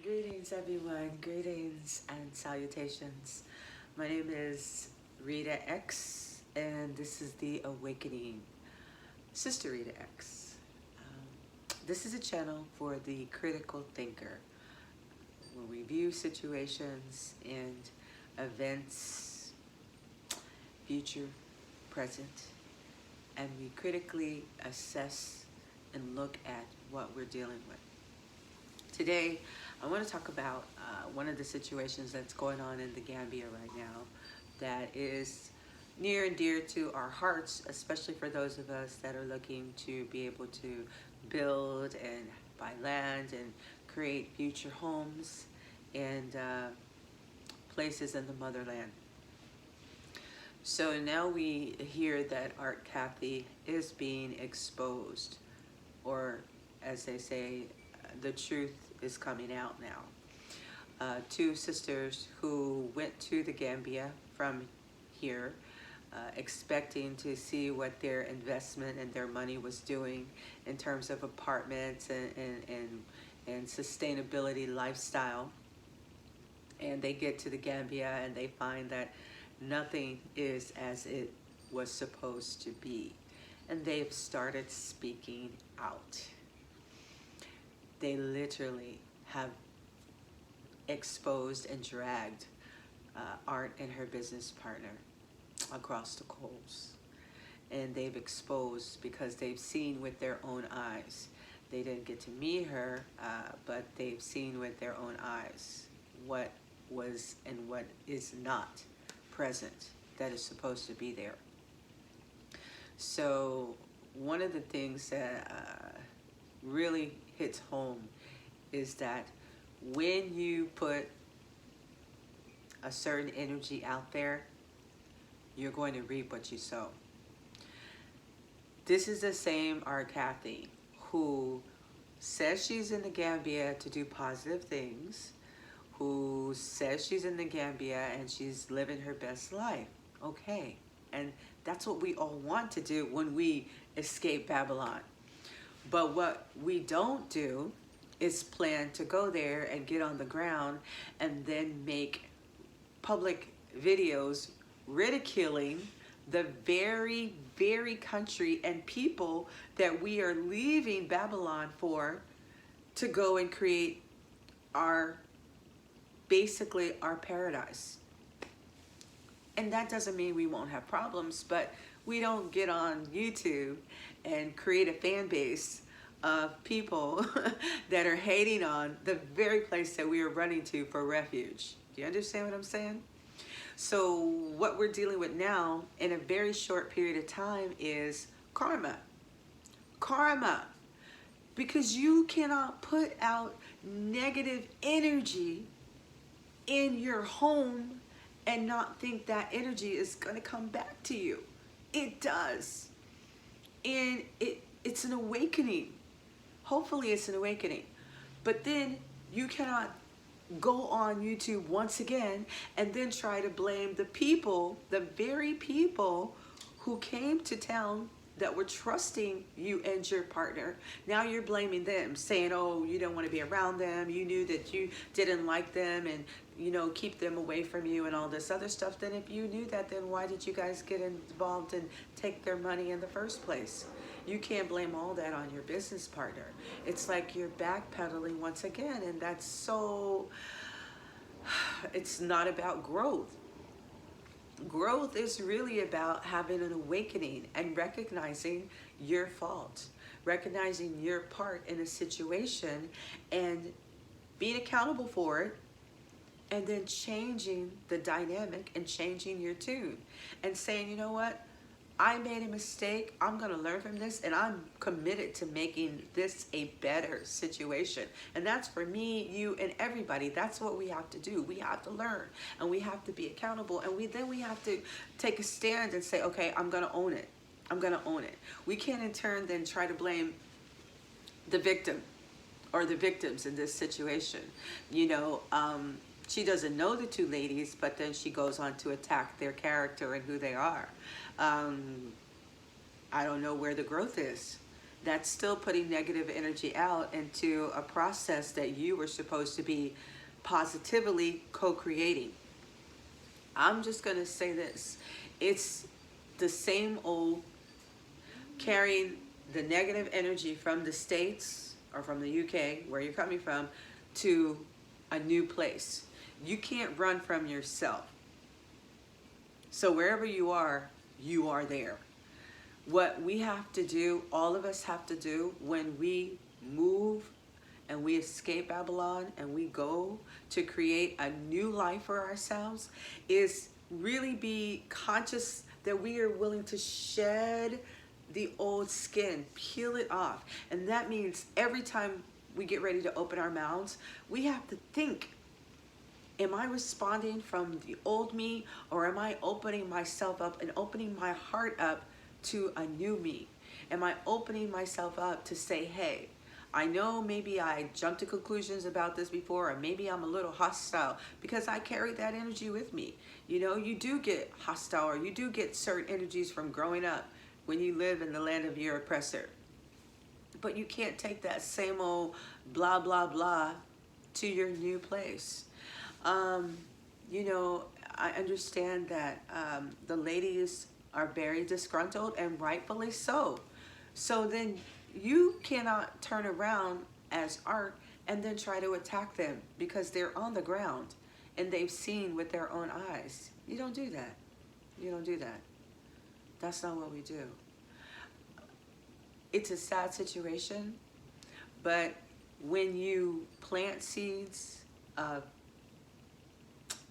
Greetings, everyone. Greetings and salutations. My name is Rita X, and this is The Awakening. Sister Rita X. This is a channel for the critical thinker. Where we view situations and events, future, present, and we critically assess and look at what we're dealing with. Today, I want to talk about one of the situations that's going on in the Gambia right now that is near and dear to our hearts, especially for those of us that are looking to be able to build and buy land and create future homes and places in the motherland. So now we hear that Art Cathey is being exposed, or as they say, the truth is coming out now. Two sisters who went to the Gambia from here, expecting to see what their investment and their money was doing in terms of apartments and sustainability lifestyle. And they get to the Gambia and they find that nothing is as it was supposed to be. And they've started speaking out. They literally have exposed and dragged Art and her business partner across the coals. And they've exposed because they've seen with their own eyes. They didn't get to meet her, but they've seen with their own eyes what was and what is not present that is supposed to be there. So one of the things that really hits home is that when you put a certain energy out there, you're going to reap what you sow. This is the same Art Cathey who says she's in the Gambia to do positive things, who says she's in the Gambia and she's living her best life. Okay, and that's what we all want to do when we escape Babylon. But what we don't do is plan to go there and get on the ground and then make public videos ridiculing the very, very country and people that we are leaving Babylon for to go and create basically our paradise. And that doesn't mean we won't have problems, but we don't get on YouTube and create a fan base of people that are hating on the very place that we are running to for refuge. Do you understand what I'm saying? So what we're dealing with now in a very short period of time is karma. Karma. Because you cannot put out negative energy in your home and not think that energy is going to come back to you. It does. And it's an awakening. Hopefully it's an awakening. But then you cannot go on YouTube once again and then try to blame the people, the very people who came to town that were trusting you and your partner. Now you're blaming them, saying, oh, you don't want to be around them. You knew that you didn't like them and, you know, keep them away from you and all this other stuff. Then if you knew that, then why did you guys get involved and take their money in the first place? You can't blame all that on your business partner. It's like you're backpedaling once again, and that's so, it's not about growth. Growth is really about having an awakening and recognizing your fault, recognizing your part in a situation and being accountable for it, and then changing the dynamic and changing your tune and saying, you know what? I made a mistake. I'm going to learn from this, and I'm committed to making this a better situation. And that's for me, you, and everybody. That's what we have to do. We have to learn, and we have to be accountable, and then we have to take a stand and say, okay, I'm going to own it. I'm going to own it. We can't in turn then try to blame the victim or the victims in this situation. You know, she doesn't know the two ladies, but then she goes on to attack their character and who they are. I don't know where the growth is. that's still putting negative energy out into a process that you were supposed to be positively co-creating. I'm just going to say this. It's the same old, carrying the negative energy from the States or from the UK, where you're coming from, to a new place. You can't run from yourself. So wherever you are there. What we have to do, all of us have to do, when we move and we escape Babylon and we go to create a new life for ourselves, is really be conscious that we are willing to shed the old skin, peel it off. And that means every time we get ready to open our mouths, we have to think, am I responding from the old me, or am I opening myself up and opening my heart up to a new me? Am I opening myself up to say, hey, I know maybe I jumped to conclusions about this before, or maybe I'm a little hostile, because I carry that energy with me. You know, you do get hostile, or you do get certain energies from growing up when you live in the land of your oppressor. But you can't take that same old blah, blah, blah to your new place. You know, I understand that the ladies are very disgruntled, and rightfully so. So then you cannot turn around as art and then try to attack them because they're on the ground and they've seen with their own eyes. You don't do that. You don't do that. That's not what we do. It's a sad situation, but when you plant seeds of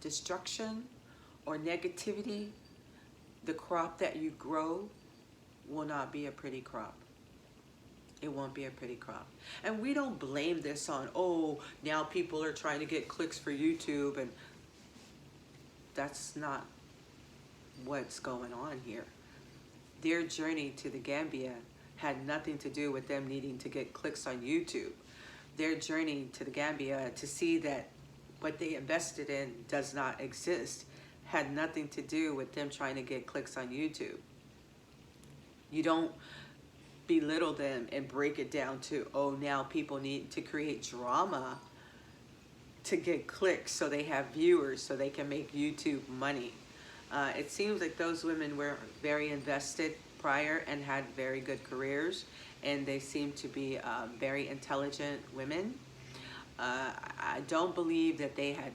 destruction or negativity, the crop that you grow will not be a pretty crop. It won't be a pretty crop. And we don't blame this on, oh, now people are trying to get clicks for YouTube, and that's not what's going on here. Their journey to the Gambia had nothing to do with them needing to get clicks on YouTube. Their journey to the Gambia to see that what they invested in does not exist had nothing to do with them trying to get clicks on YouTube. You don't belittle them and break it down to, oh, now people need to create drama to get clicks so they have viewers so they can make YouTube money. It seems like those women were very invested prior and had very good careers, and they seem to be very intelligent women. I don't believe that they had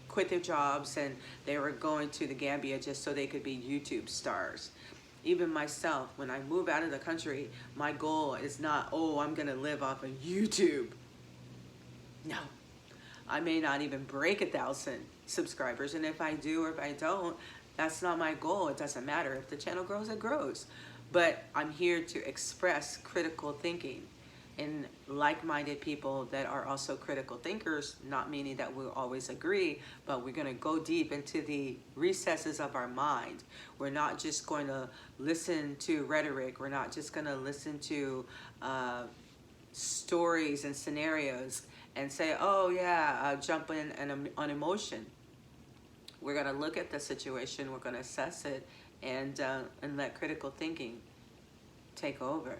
quit their jobs and they were going to the Gambia just so they could be YouTube stars. Even myself, when I move out of the country, my goal is not, oh, I'm gonna live off of YouTube. No, I may not even break 1,000 subscribers, and if I do or if I don't, that's not my goal. It doesn't matter. If the channel grows, it grows. But I'm here to express critical thinking in like-minded people that are also critical thinkers, not meaning that we'll always agree, but we're gonna go deep into the recesses of our mind. We're not just going to listen to rhetoric. We're not just gonna listen to stories and scenarios and say, oh yeah, jump in on emotion. We're gonna look at the situation, we're gonna assess it, and let critical thinking take over.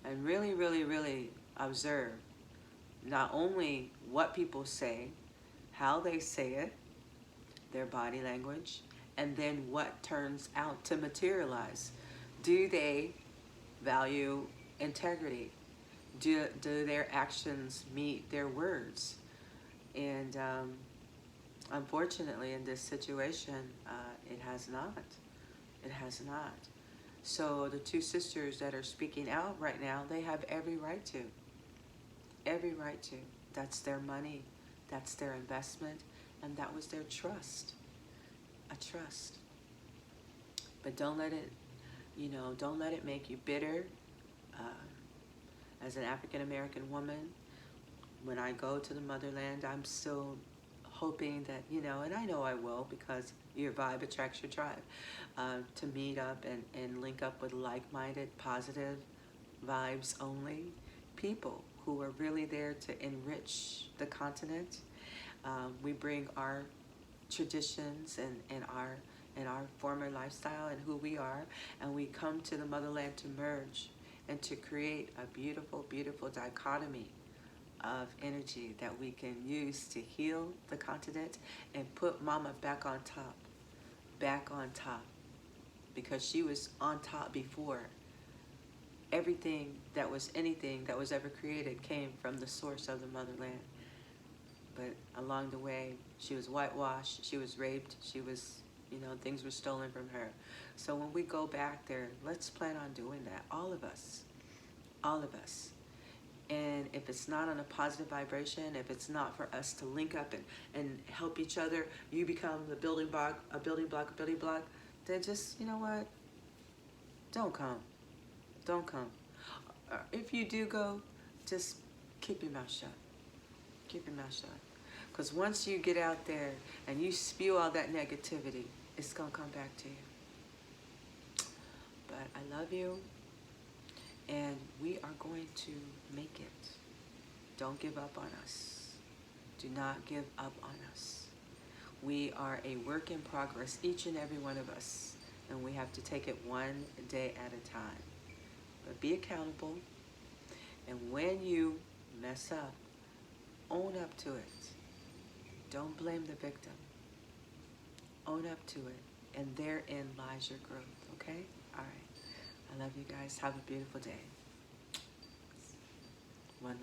And really, really, really observe not only what people say, how they say it, their body language, and then what turns out to materialize. Do they value integrity? Do their actions meet their words? And unfortunately, in this situation, it has not. It has not. So the two sisters that are speaking out right now, they have every right to. Every right to. That's their money. That's their investment. And that was their trust. A trust. But don't let it, you know, don't let it make you bitter. As an African-American woman, when I go to the motherland, I'm still hoping that, you know, and I know I will, because your vibe attracts your tribe, to meet up and link up with like-minded, positive vibes only people who are really there to enrich the continent. We bring our traditions and our former lifestyle and who we are, and we come to the motherland to merge and to create a beautiful, beautiful dichotomy of energy that we can use to heal the continent and put Mama back on top, because she was on top before. Everything that was anything that was ever created came from the source of the motherland. But along the way, she was whitewashed, she was raped, she was, things were stolen from her. So when we go back there, let's plan on doing that, all of us. All of us. And if it's not on a positive vibration, if it's not for us to link up and help each other, you become the building block, then just, you know what? Don't come. Don't come. If you do go, just keep your mouth shut. Keep your mouth shut. Because once you get out there and you spew all that negativity, it's going to come back to you. But I love you. And we are going to make it. Don't give up on us. Do not give up on us. We are a work in progress, each and every one of us. And we have to take it one day at a time. But be accountable. And when you mess up, own up to it. Don't blame the victim. Own up to it. And therein lies your growth, okay? All right. I love you guys. Have a beautiful day. One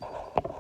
love.